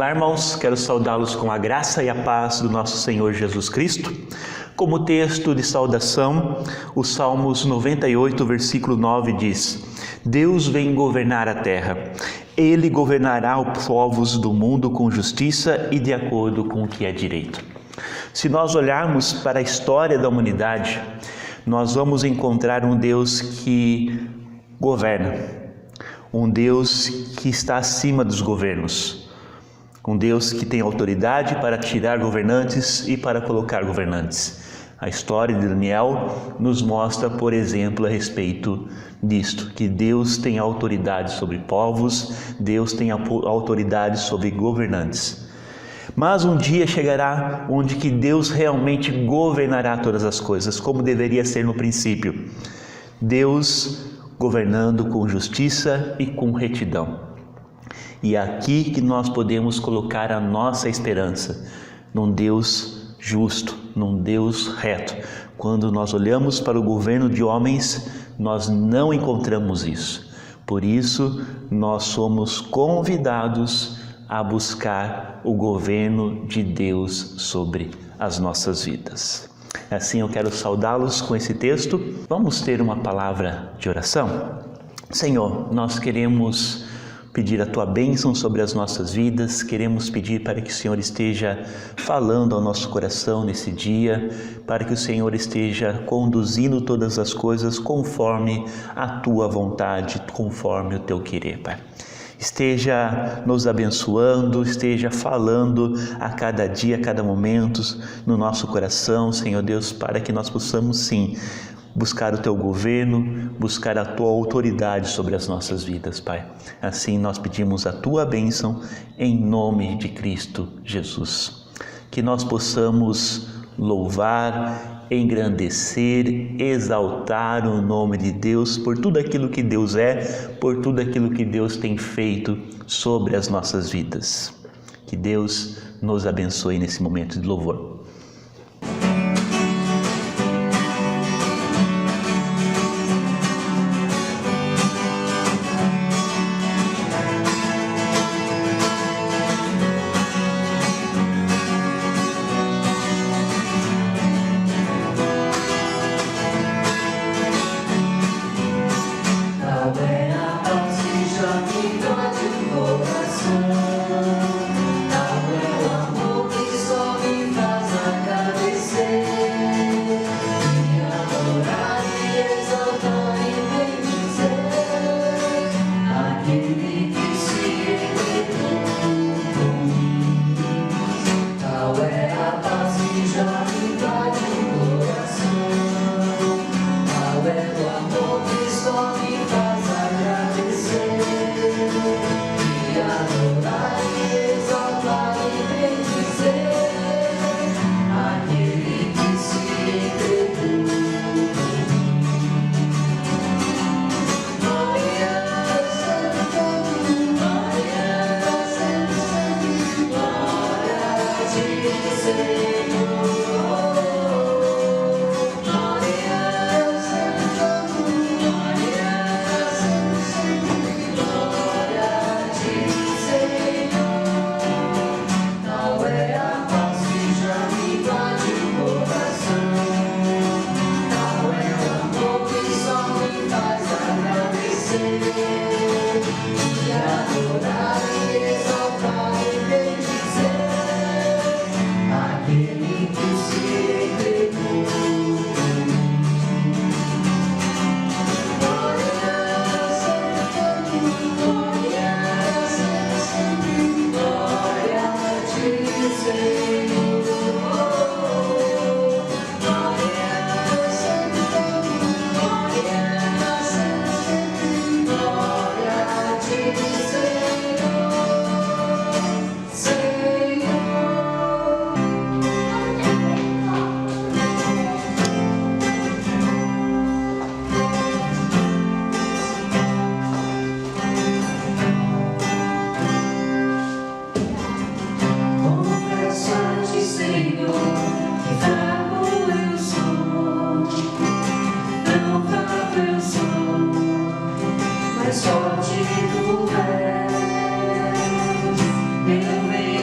Olá, irmãos, quero saudá-los com a graça e a paz do nosso Senhor Jesus Cristo. Como texto de saudação, o Salmos 98, versículo 9 diz: Deus vem governar a terra. Ele governará os povos do mundo com justiça e de acordo com o que é direito. Se nós olharmos para a história da humanidade, nós vamos encontrar um Deus que governa, um Deus que está acima dos governos, um Deus que tem autoridade para tirar governantes e para colocar governantes. A história de Daniel nos mostra, por exemplo, a respeito disto, que Deus tem autoridade sobre povos, Deus tem autoridade sobre governantes. Mas um dia chegará onde que Deus realmente governará todas as coisas, como deveria ser no princípio. Deus governando com justiça e com retidão. E é aqui que nós podemos colocar a nossa esperança, num Deus justo, num Deus reto. Quando nós olhamos para o governo de homens, nós não encontramos isso. Por isso, nós somos convidados a buscar o governo de Deus sobre as nossas vidas. Assim eu quero saudá-los com esse texto. Vamos ter uma palavra de oração? Senhor, nós queremos pedir a Tua bênção sobre as nossas vidas, queremos pedir para que o Senhor esteja falando ao nosso coração nesse dia, para que o Senhor esteja conduzindo todas as coisas conforme a Tua vontade, conforme o Teu querer, Pai. Esteja nos abençoando, esteja falando a cada dia, a cada momento no nosso coração, Senhor Deus, para que nós possamos sim buscar o Teu governo, buscar a Tua autoridade sobre as nossas vidas, Pai. Assim nós pedimos a Tua bênção em nome de Cristo Jesus. Que nós possamos louvar, engrandecer, exaltar o nome de Deus por tudo aquilo que Deus é, por tudo aquilo que Deus tem feito sobre as nossas vidas. Que Deus nos abençoe nesse momento de louvor. mais forte tu és, meu bem.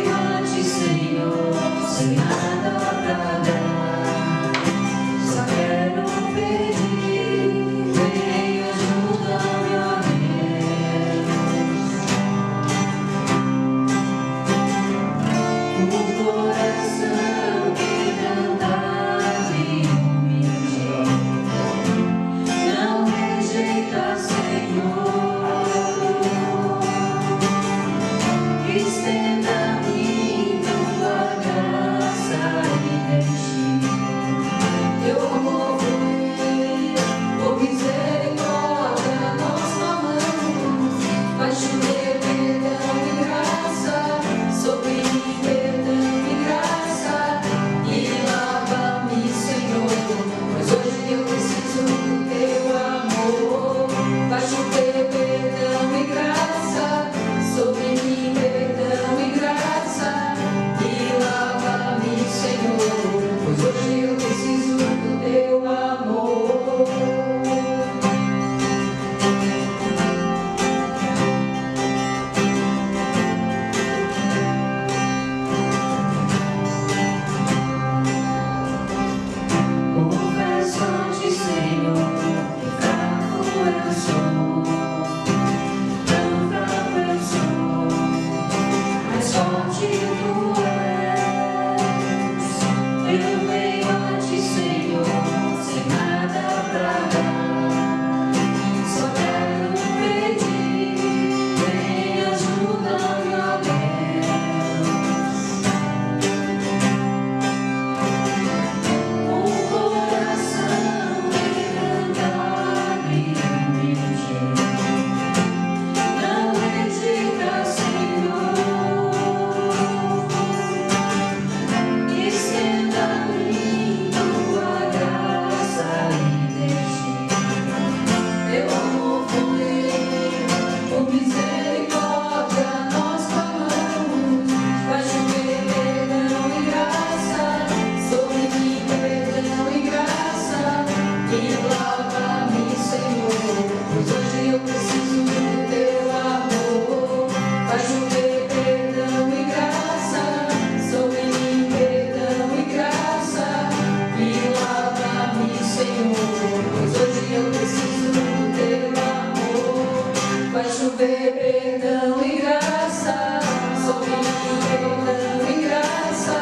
chover perdão e graça, sobre mim perdão e graça,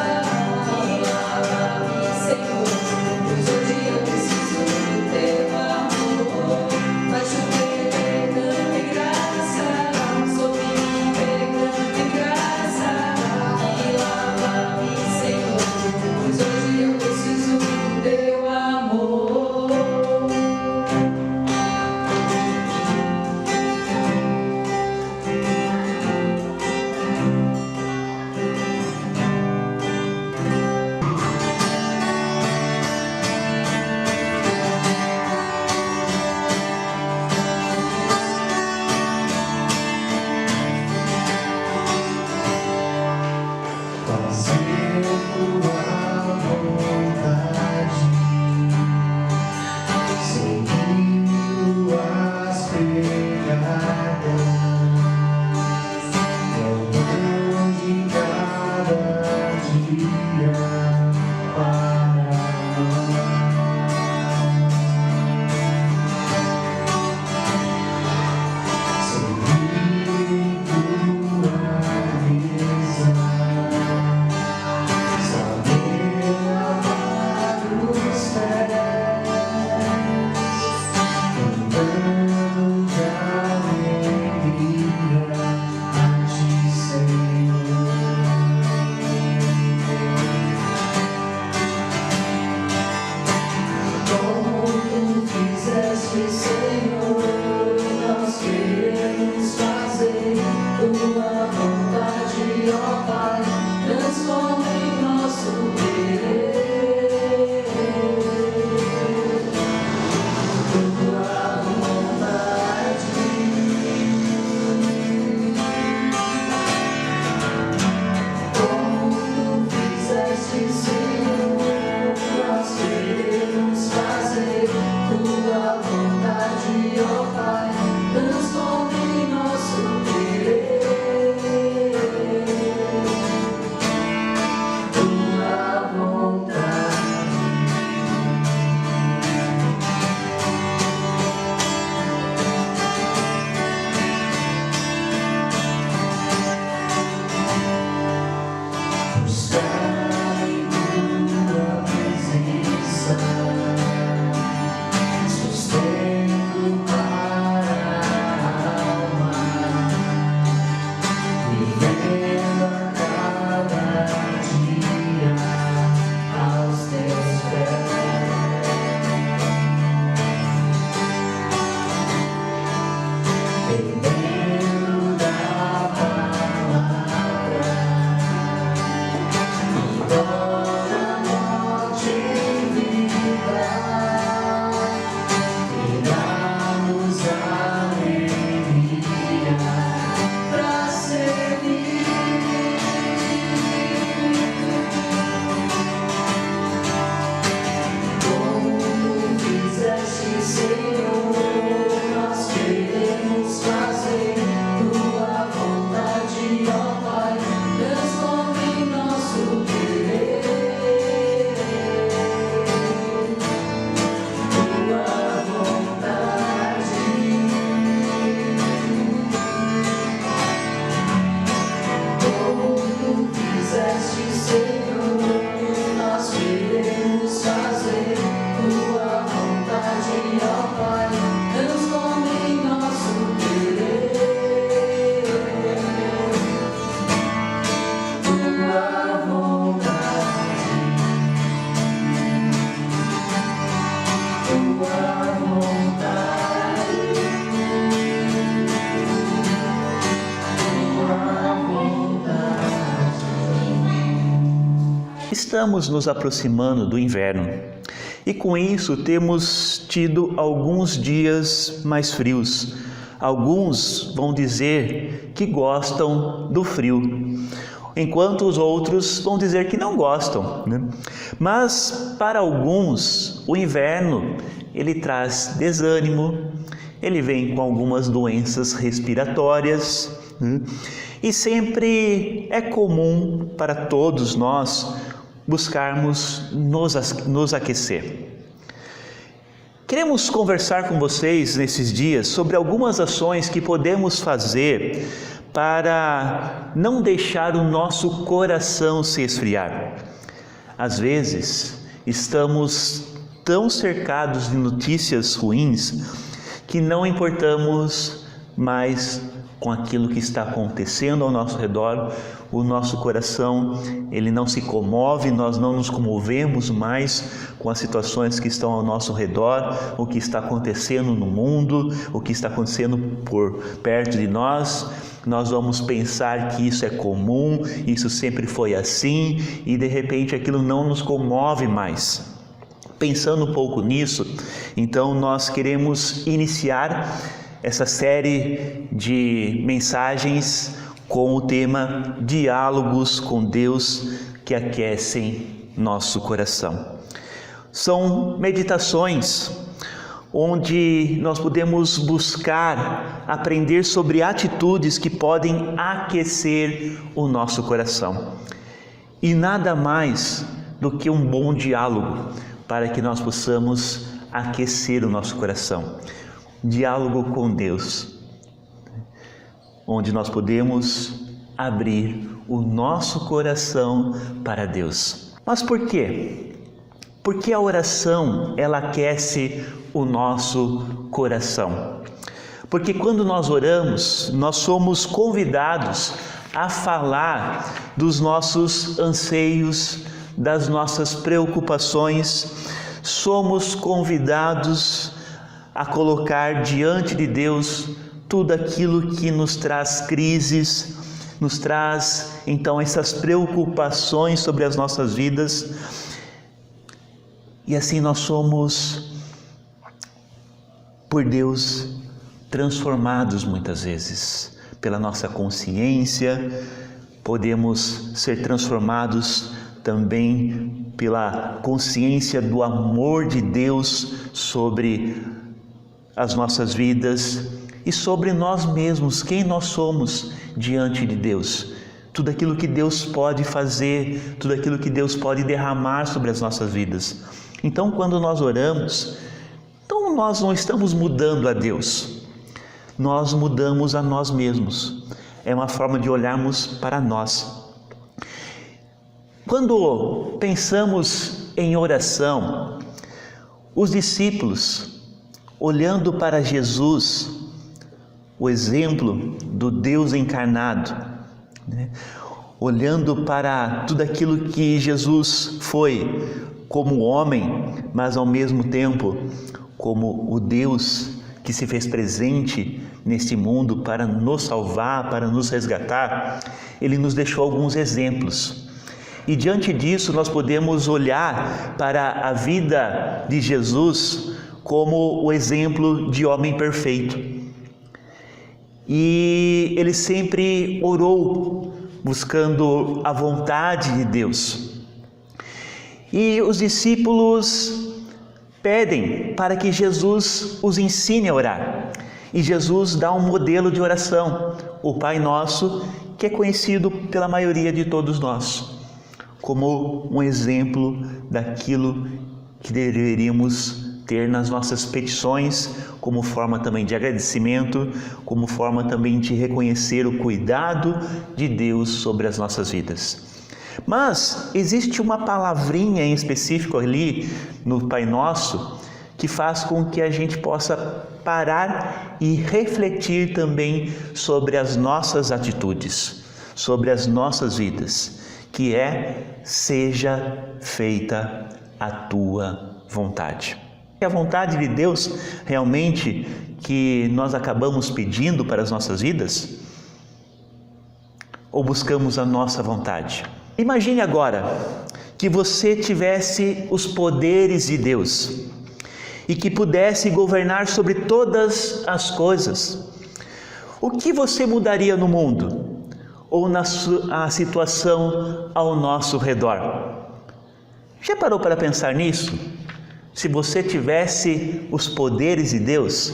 e lava-me, Senhor, pois hoje eu preciso do teu amor. Vai chover perdão e graça, sobre mim perdão e graça, e lava-me, Senhor, pois hoje eu preciso do teu amor. Estamos nos aproximando do inverno e com isso temos tido alguns dias mais frios. Alguns vão dizer que gostam do frio, enquanto os outros vão dizer que não gostam, né? Mas para alguns o inverno ele traz desânimo, ele vem com algumas doenças respiratórias, né? E sempre é comum para todos nós buscarmos nos aquecer. Queremos conversar com vocês nesses dias sobre algumas ações que podemos fazer para não deixar o nosso coração se esfriar. Às vezes, estamos tão cercados de notícias ruins que não importamos mais com aquilo que está acontecendo ao nosso redor. O nosso coração, ele não se comove, nós não nos comovemos mais com as situações que estão ao nosso redor, o que está acontecendo no mundo, o que está acontecendo por perto de nós. Nós vamos pensar que isso é comum, isso sempre foi assim, e de repente aquilo não nos comove mais. Pensando um pouco nisso, então nós queremos iniciar essa série de mensagens com o tema Diálogos com Deus que aquecem nosso coração. São meditações onde nós podemos buscar aprender sobre atitudes que podem aquecer o nosso coração. E nada mais do que um bom diálogo para que nós possamos aquecer o nosso coração. Diálogo com Deus, onde nós podemos abrir o nosso coração para Deus. Mas por quê? Porque a oração, ela aquece o nosso coração. Porque quando nós oramos, nós somos convidados a falar dos nossos anseios, das nossas preocupações, somos convidados a colocar diante de Deus tudo aquilo que nos traz crises, nos traz então essas preocupações sobre as nossas vidas. E assim nós somos, por Deus, transformados muitas vezes pela nossa consciência, podemos ser transformados também pela consciência do amor de Deus sobre as nossas vidas e sobre nós mesmos, quem nós somos diante de Deus. Tudo aquilo que Deus pode fazer, tudo aquilo que Deus pode derramar sobre as nossas vidas. Então, quando nós oramos, então nós não estamos mudando a Deus, nós mudamos a nós mesmos. É uma forma de olharmos para nós. Quando pensamos em oração, os discípulos, olhando para Jesus, o exemplo do Deus encarnado, olhando para tudo aquilo que Jesus foi como homem, mas ao mesmo tempo como o Deus que se fez presente neste mundo para nos salvar, para nos resgatar, ele nos deixou alguns exemplos. E diante disso nós podemos olhar para a vida de Jesus como o exemplo de homem perfeito. E ele sempre orou buscando a vontade de Deus. E os discípulos pedem para que Jesus os ensine a orar. E Jesus dá um modelo de oração, o Pai Nosso, que é conhecido pela maioria de todos nós como um exemplo daquilo que deveríamos ter nas nossas petições, como forma também de agradecimento, como forma também de reconhecer o cuidado de Deus sobre as nossas vidas. Mas existe uma palavrinha em específico ali no Pai Nosso que faz com que a gente possa parar e refletir também sobre as nossas atitudes, sobre as nossas vidas, que é: seja feita a tua vontade. É a vontade de Deus realmente que nós acabamos pedindo para as nossas vidas? Ou buscamos a nossa vontade? Imagine agora que você tivesse os poderes de Deus e que pudesse governar sobre todas as coisas. O que você mudaria no mundo ou na situação ao nosso redor? Já parou para pensar nisso? Se você tivesse os poderes de Deus,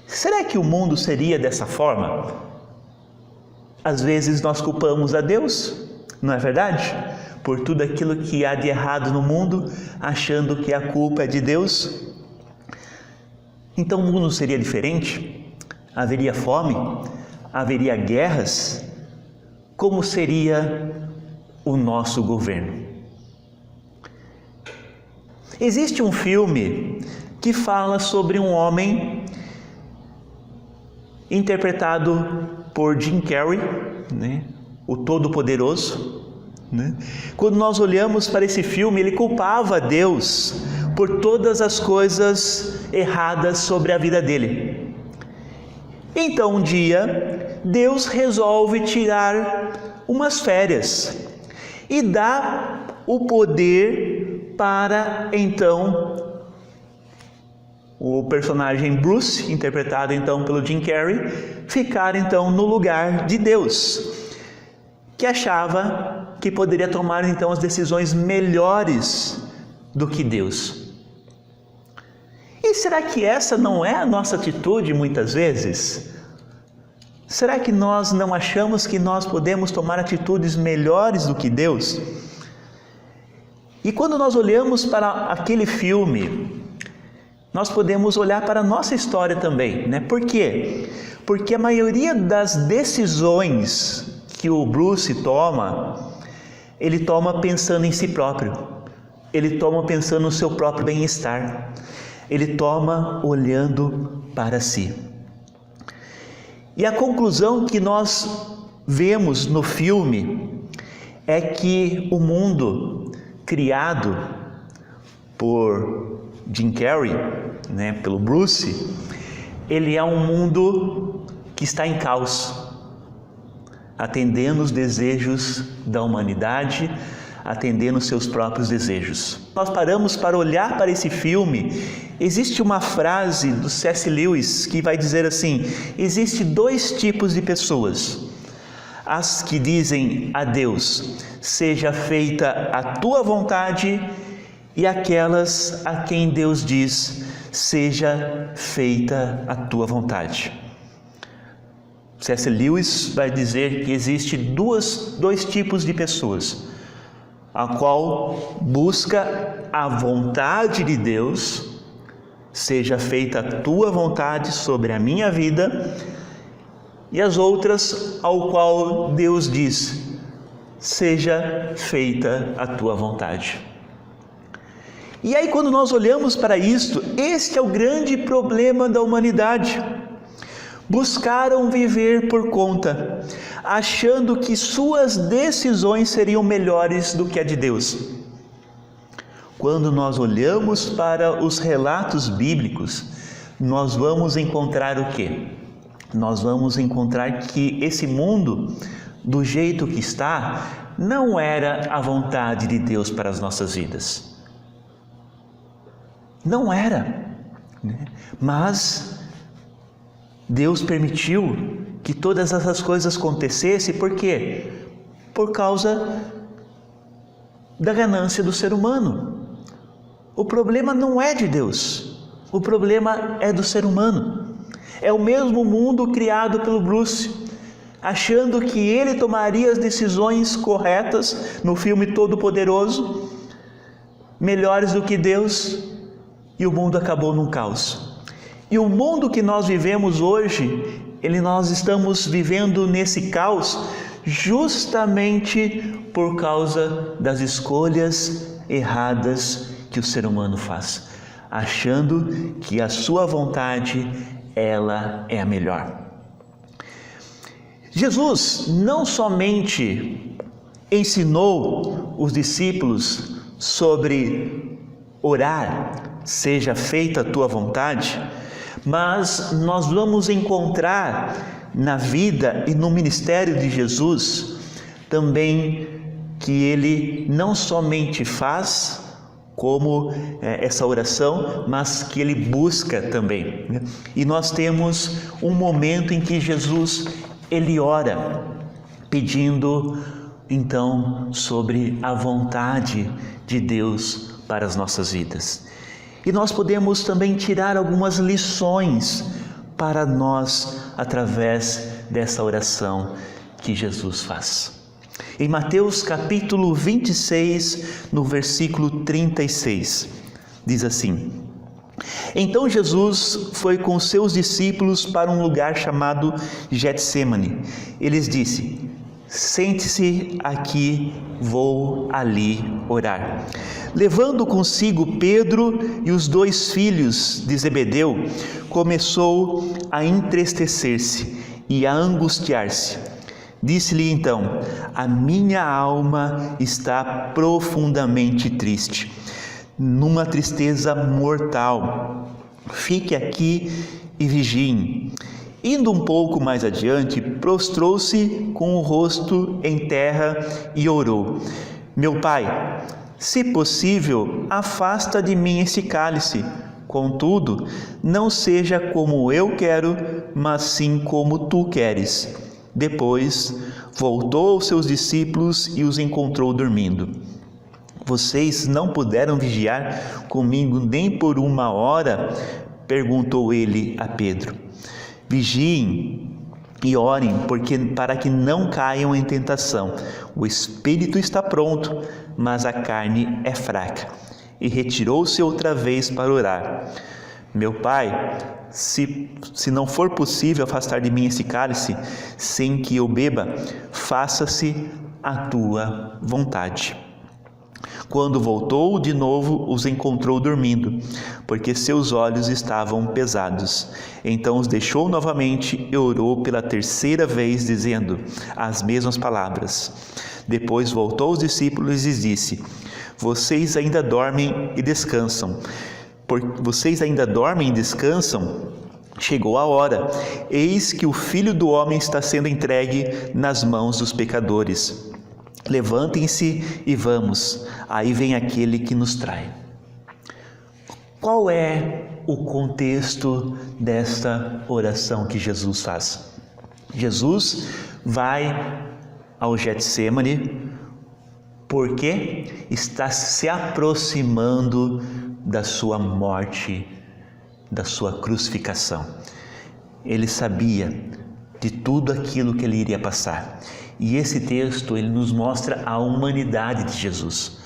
será que o mundo seria dessa forma? Às vezes nós culpamos a Deus, não é verdade? Por tudo aquilo que há de errado no mundo, achando que a culpa é de Deus. Então o mundo seria diferente? Haveria fome? Haveria guerras? Como seria o nosso governo? Existe um filme que fala sobre um homem interpretado por Jim Carrey, né? O Todo-Poderoso. Quando nós olhamos para esse filme, ele culpava Deus por todas as coisas erradas sobre a vida dele. Então um dia, Deus resolve tirar umas férias e dá o poder para então o personagem Bruce, interpretado então pelo Jim Carrey, ficar então no lugar de Deus, que achava que poderia tomar então as decisões melhores do que Deus. E será que essa não é a nossa atitude muitas vezes? Será que nós não achamos que nós podemos tomar atitudes melhores do que Deus? E quando nós olhamos para aquele filme, nós podemos olhar para a nossa história também, né? Por quê? Porque a maioria das decisões que o Bruce toma, ele toma pensando em si próprio, ele toma pensando no seu próprio bem-estar, ele toma olhando para si. E a conclusão que nós vemos no filme é que o mundo criado por Jim Carrey, né, pelo Bruce, ele é um mundo que está em caos, atendendo os desejos da humanidade, atendendo os seus próprios desejos. Nós paramos para olhar para esse filme. Existe uma frase do C.S. Lewis que vai dizer assim: existem dois tipos de pessoas: as que dizem a Deus, seja feita a tua vontade, e aquelas a quem Deus diz, seja feita a tua vontade. C.S. Lewis vai dizer que existe dois tipos de pessoas: a qual busca a vontade de Deus, seja feita a tua vontade sobre a minha vida, e as outras ao qual Deus diz, seja feita a tua vontade. E aí quando nós olhamos para isto, este é o grande problema da humanidade. Buscaram viver por conta, achando que suas decisões seriam melhores do que a de Deus. Quando nós olhamos para os relatos bíblicos, nós vamos encontrar o quê? Nós vamos encontrar que esse mundo, do jeito que está, não era a vontade de Deus para as nossas vidas. Não era, né? Mas Deus permitiu que todas essas coisas acontecessem, por quê? Por causa da ganância do ser humano. O problema não é de Deus, o problema é do ser humano. É o mesmo mundo criado pelo Bruce, achando que ele tomaria as decisões corretas no filme Todo-Poderoso, melhores do que Deus, e o mundo acabou num caos. E o mundo que nós vivemos hoje, nós estamos vivendo nesse caos justamente por causa das escolhas erradas que o ser humano faz, achando que a sua vontade, ela é a melhor. Jesus não somente ensinou os discípulos sobre orar, seja feita a tua vontade, mas nós vamos encontrar na vida e no ministério de Jesus também que ele não somente faz como essa oração, mas que ele busca também, né? E nós temos um momento em que Jesus ele ora pedindo então sobre a vontade de Deus para as nossas vidas. E nós podemos também tirar algumas lições para nós através dessa oração que Jesus faz. Em Mateus capítulo 26, no versículo 36, diz assim: Então Jesus foi com seus discípulos para um lugar chamado Getsêmani. Ele lhes disse: sente-se aqui, vou ali orar. Levando consigo Pedro e os 2 filhos de Zebedeu, começou a entristecer-se e a angustiar-se. Disse-lhe então: a minha alma está profundamente triste, numa tristeza mortal. Fique aqui e vigiem. Indo um pouco mais adiante, prostrou-se com o rosto em terra e orou: meu pai, se possível, afasta de mim esse cálice. Contudo, não seja como eu quero, mas sim como tu queres. Depois, voltou aos seus discípulos e os encontrou dormindo. Vocês não puderam vigiar comigo nem por 1 hora? Perguntou ele a Pedro. Vigiem e orem, para que não caiam em tentação. O espírito está pronto, mas a carne é fraca. E retirou-se outra vez para orar. Meu pai, se não for possível afastar de mim esse cálice, sem que eu beba, faça-se a tua vontade. Quando voltou de novo, os encontrou dormindo, porque seus olhos estavam pesados. Então os deixou novamente e orou pela 3ª vez, dizendo as mesmas palavras. Depois voltou aos discípulos e disse: vocês ainda dormem e descansam. Vocês ainda dormem e descansam? Chegou a hora. Eis que o Filho do Homem está sendo entregue nas mãos dos pecadores. Levantem-se e vamos. Aí vem aquele que nos trai. Qual é o contexto desta oração que Jesus faz? Jesus vai ao Getsêmani porque está se aproximando da sua morte, da sua crucificação. Ele sabia de tudo aquilo que ele iria passar. E esse texto, ele nos mostra a humanidade de Jesus.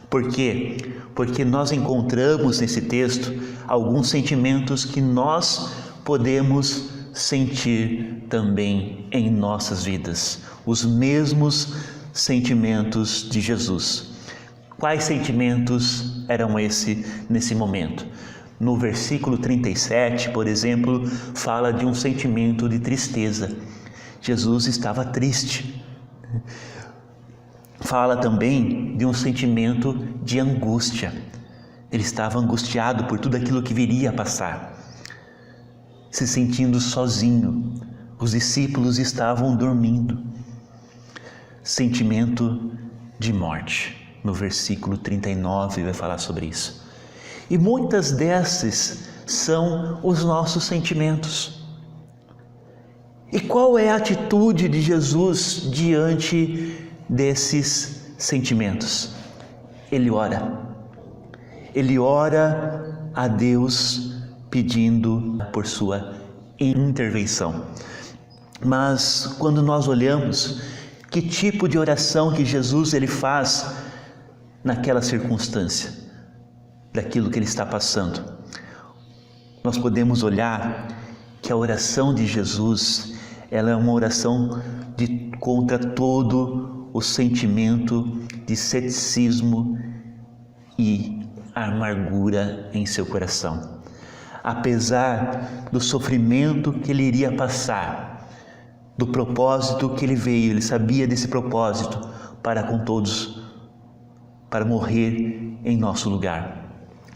Por quê? Porque nós encontramos nesse texto alguns sentimentos que nós podemos sentir também em nossas vidas. Os mesmos sentimentos de Jesus. Quais sentimentos eram nesse momento? No versículo 37, por exemplo, fala de um sentimento de tristeza. Jesus estava triste. Fala também de um sentimento de angústia. Ele estava angustiado por tudo aquilo que viria a passar, se sentindo sozinho. Os discípulos estavam dormindo. Sentimento de morte. No versículo 39 vai falar sobre isso. E muitas desses são os nossos sentimentos. E qual é a atitude de Jesus diante desses sentimentos? Ele ora. Ele ora a Deus pedindo por sua intervenção. Mas quando nós olhamos que tipo de oração que Jesus ele faz naquela circunstância, daquilo que ele está passando, nós podemos olhar que a oração de Jesus, ela é uma oração contra todo o sentimento de ceticismo e amargura em seu coração. Apesar do sofrimento que ele iria passar, do propósito que ele veio, ele sabia desse propósito para com todos, para morrer em nosso lugar.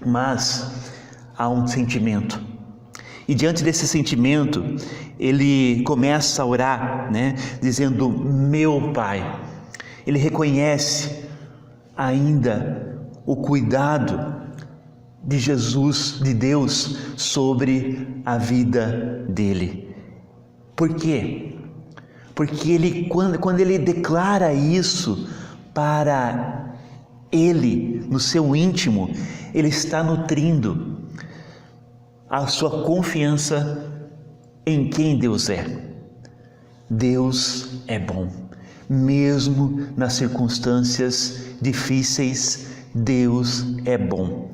Mas há um sentimento, e diante desse sentimento ele começa a orar, dizendo: meu Pai. Ele reconhece ainda o cuidado de Jesus, de Deus, sobre a vida dele. Por quê? Porque ele, quando ele declara isso para ele, no seu íntimo, ele está nutrindo a sua confiança em quem Deus é. Deus é bom. Mesmo nas circunstâncias difíceis, Deus é bom.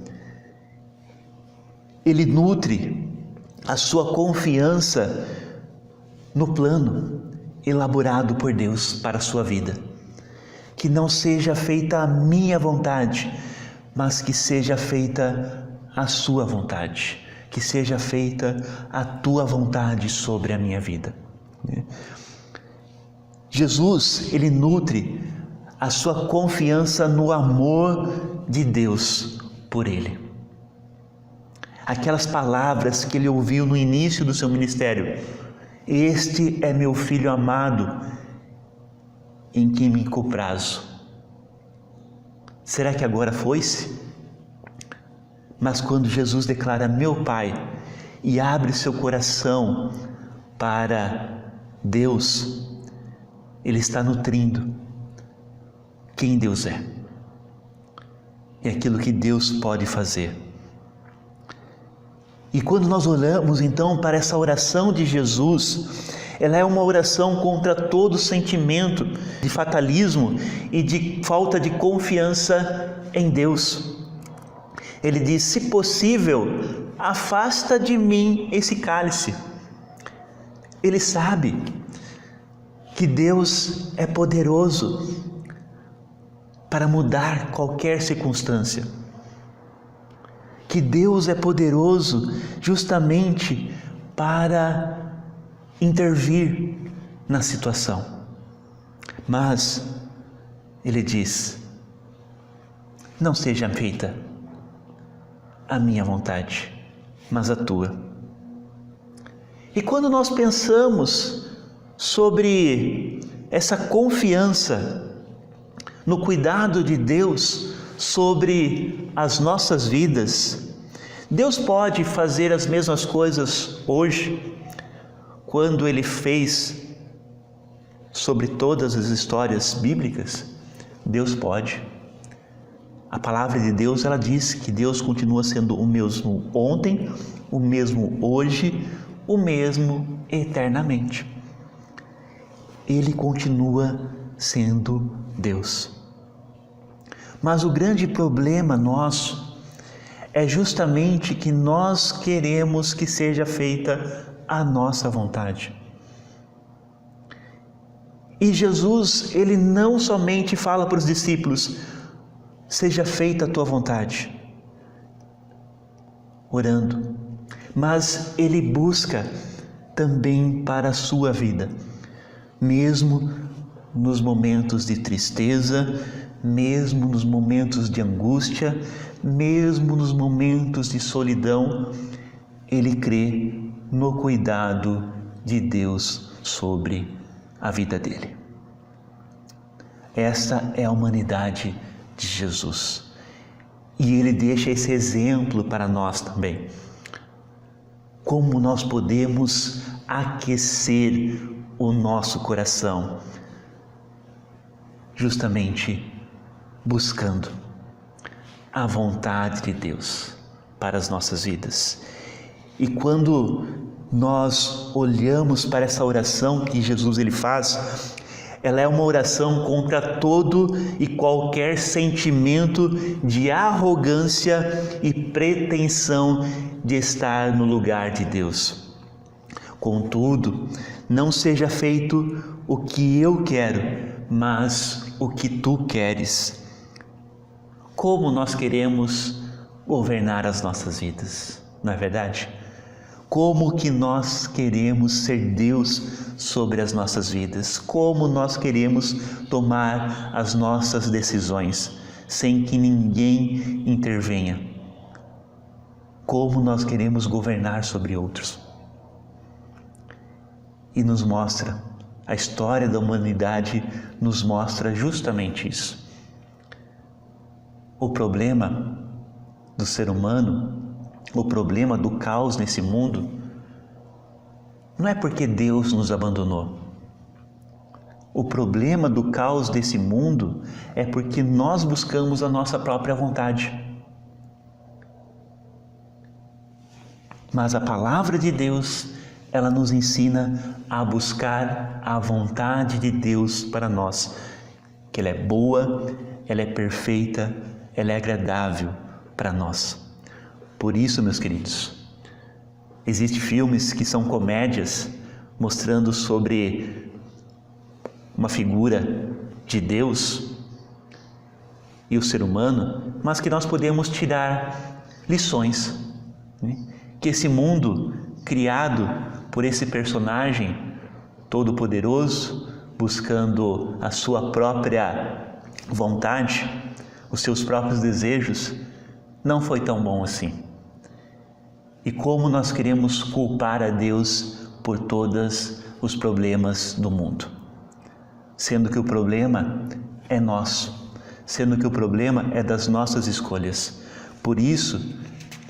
ele nutre a sua confiança no plano elaborado por Deus para a sua vida. Que não seja feita a minha vontade, mas que seja feita a sua vontade, que seja feita a tua vontade sobre a minha vida. Jesus, ele nutre a sua confiança no amor de Deus por ele. Aquelas palavras que ele ouviu no início do seu ministério: este é meu filho amado, em quem me comprazo. Será que agora foi-se? Mas quando Jesus declara meu Pai e abre seu coração para Deus, ele está nutrindo quem Deus é e aquilo que Deus pode fazer. E quando nós olhamos então para essa oração de Jesus, ela é uma oração contra todo sentimento de fatalismo e de falta de confiança em Deus. Ele diz: se possível, afasta de mim esse cálice. Ele sabe que Deus é poderoso para mudar qualquer circunstância, que Deus é poderoso justamente para intervir na situação. Mas ele diz: não seja feita a minha vontade, mas a tua. E quando nós pensamos sobre essa confiança no cuidado de Deus sobre as nossas vidas, Deus pode fazer as mesmas coisas hoje, quando Ele fez sobre todas as histórias bíblicas. Deus pode. A palavra de Deus, ela diz que Deus continua sendo o mesmo ontem, o mesmo hoje, o mesmo eternamente. Ele continua sendo Deus. Mas o grande problema nosso é justamente que nós queremos que seja feita a nossa vontade. E Jesus, ele não somente fala para os discípulos: seja feita a tua vontade, orando, mas ele busca também para a sua vida, mesmo nos momentos de tristeza, mesmo nos momentos de angústia, mesmo nos momentos de solidão, ele crê no cuidado de Deus sobre a vida dele. Essa é a humanidade de Jesus. E ele deixa esse exemplo para nós também. Como nós podemos aquecer o nosso coração? Justamente buscando a vontade de Deus para as nossas vidas. E quando nós olhamos para essa oração que Jesus ele faz, ela é uma oração contra todo e qualquer sentimento de arrogância e pretensão de estar no lugar de Deus. Contudo, não seja feito o que eu quero, mas o que tu queres. Como nós queremos governar as nossas vidas, não é verdade? Como que nós queremos ser Deus sobre as nossas vidas? Como nós queremos tomar as nossas decisões sem que ninguém intervenha? Como nós queremos governar sobre outros? E nos mostra, a história da humanidade nos mostra justamente isso. O problema do ser humano, o problema do caos nesse mundo, não é porque Deus nos abandonou. O problema do caos desse mundo é porque nós buscamos a nossa própria vontade. Mas a palavra de Deus, ela nos ensina a buscar a vontade de Deus para nós, que ela é boa, ela é perfeita, ela é agradável para nós. Por isso, meus queridos, existem filmes que são comédias mostrando sobre uma figura de Deus e o ser humano, mas que nós podemos tirar lições, né? Que esse mundo criado por esse personagem todo-poderoso, buscando a sua própria vontade, os seus próprios desejos, não foi tão bom assim. E como nós queremos culpar a Deus por todos os problemas do mundo, sendo que o problema é nosso, sendo que o problema é das nossas escolhas. Por isso,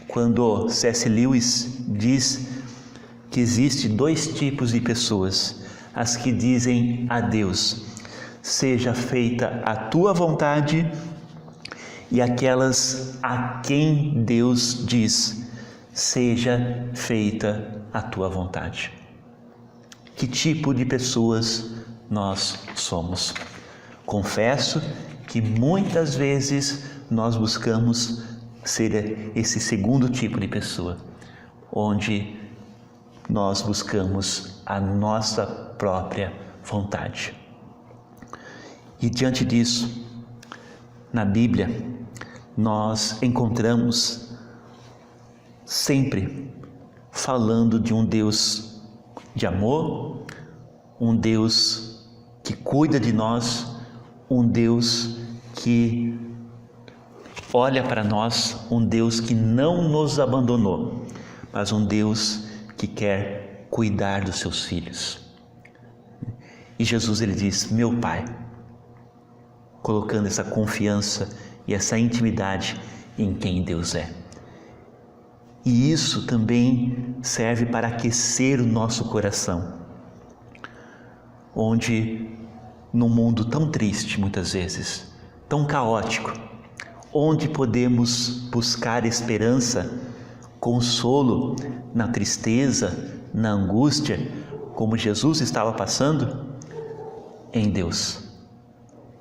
quando C.S. Lewis diz que existe 2 tipos de pessoas, as que dizem a Deus, seja feita a tua vontade, e aquelas a quem Deus diz, seja feita a tua vontade. Que tipo de pessoas nós somos? Confesso que muitas vezes nós buscamos ser esse segundo tipo de pessoa, onde nós buscamos a nossa própria vontade. E diante disso, na Bíblia, nós encontramos sempre falando de um Deus de amor, um Deus que cuida de nós, um Deus que olha para nós, um Deus que não nos abandonou, mas um Deus que quer cuidar dos seus filhos. E Jesus, ele diz, meu Pai, colocando essa confiança e essa intimidade em quem Deus é. E isso também serve para aquecer o nosso coração, onde num mundo tão triste muitas vezes, tão caótico, onde podemos buscar esperança, consolo na tristeza, na angústia, como Jesus estava passando, em Deus,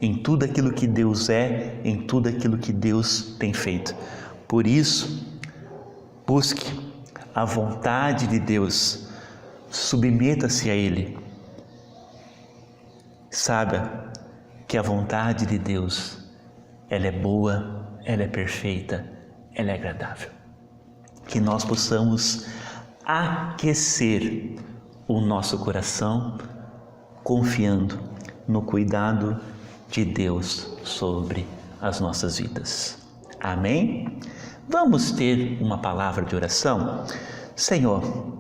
em tudo aquilo que Deus é, em tudo aquilo que Deus tem feito. Por isso, busque a vontade de Deus, submeta-se a Ele. Saiba que a vontade de Deus, ela é boa, ela é perfeita, ela é agradável. Que nós possamos aquecer o nosso coração, confiando no cuidado de Deus sobre as nossas vidas. Amém? Vamos ter uma palavra de oração? Senhor,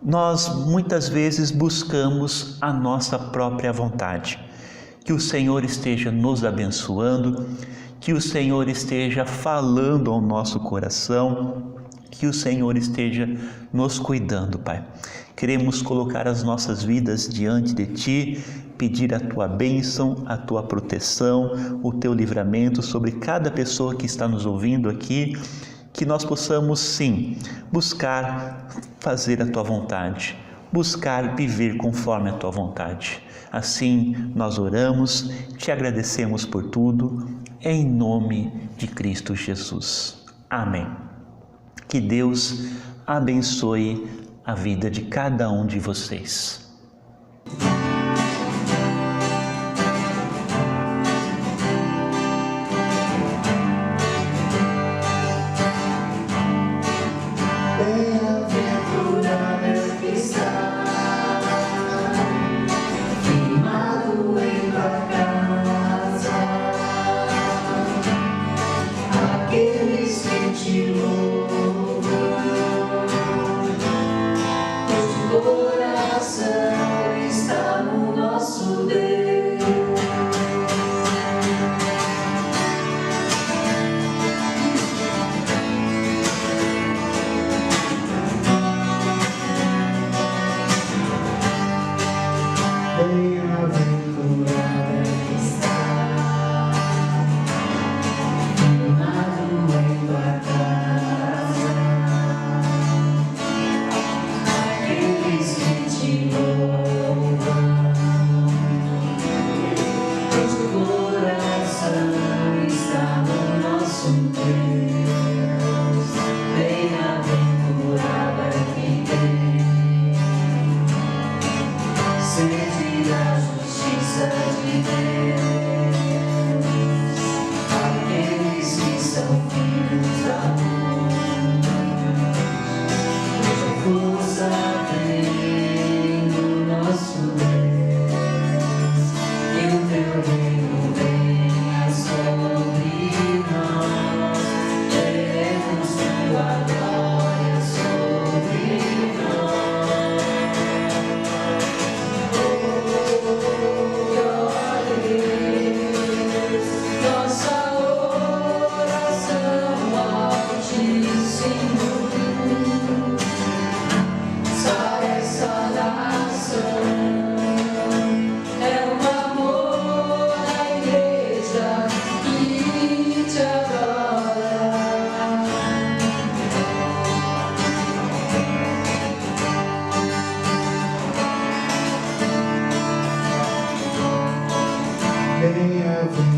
nós muitas vezes buscamos a nossa própria vontade. Que o Senhor esteja nos abençoando, que o Senhor esteja falando ao nosso coração, que o Senhor esteja nos cuidando, Pai. Queremos colocar as nossas vidas diante de Ti, pedir a Tua bênção, a Tua proteção, o Teu livramento sobre cada pessoa que está nos ouvindo aqui, que nós possamos sim buscar fazer a Tua vontade, buscar viver conforme a Tua vontade. Assim nós oramos, Te agradecemos por tudo, em nome de Cristo Jesus. Amém. Que Deus abençoe a vida de cada um de vocês. Coração está no nosso Deus. venha, venha.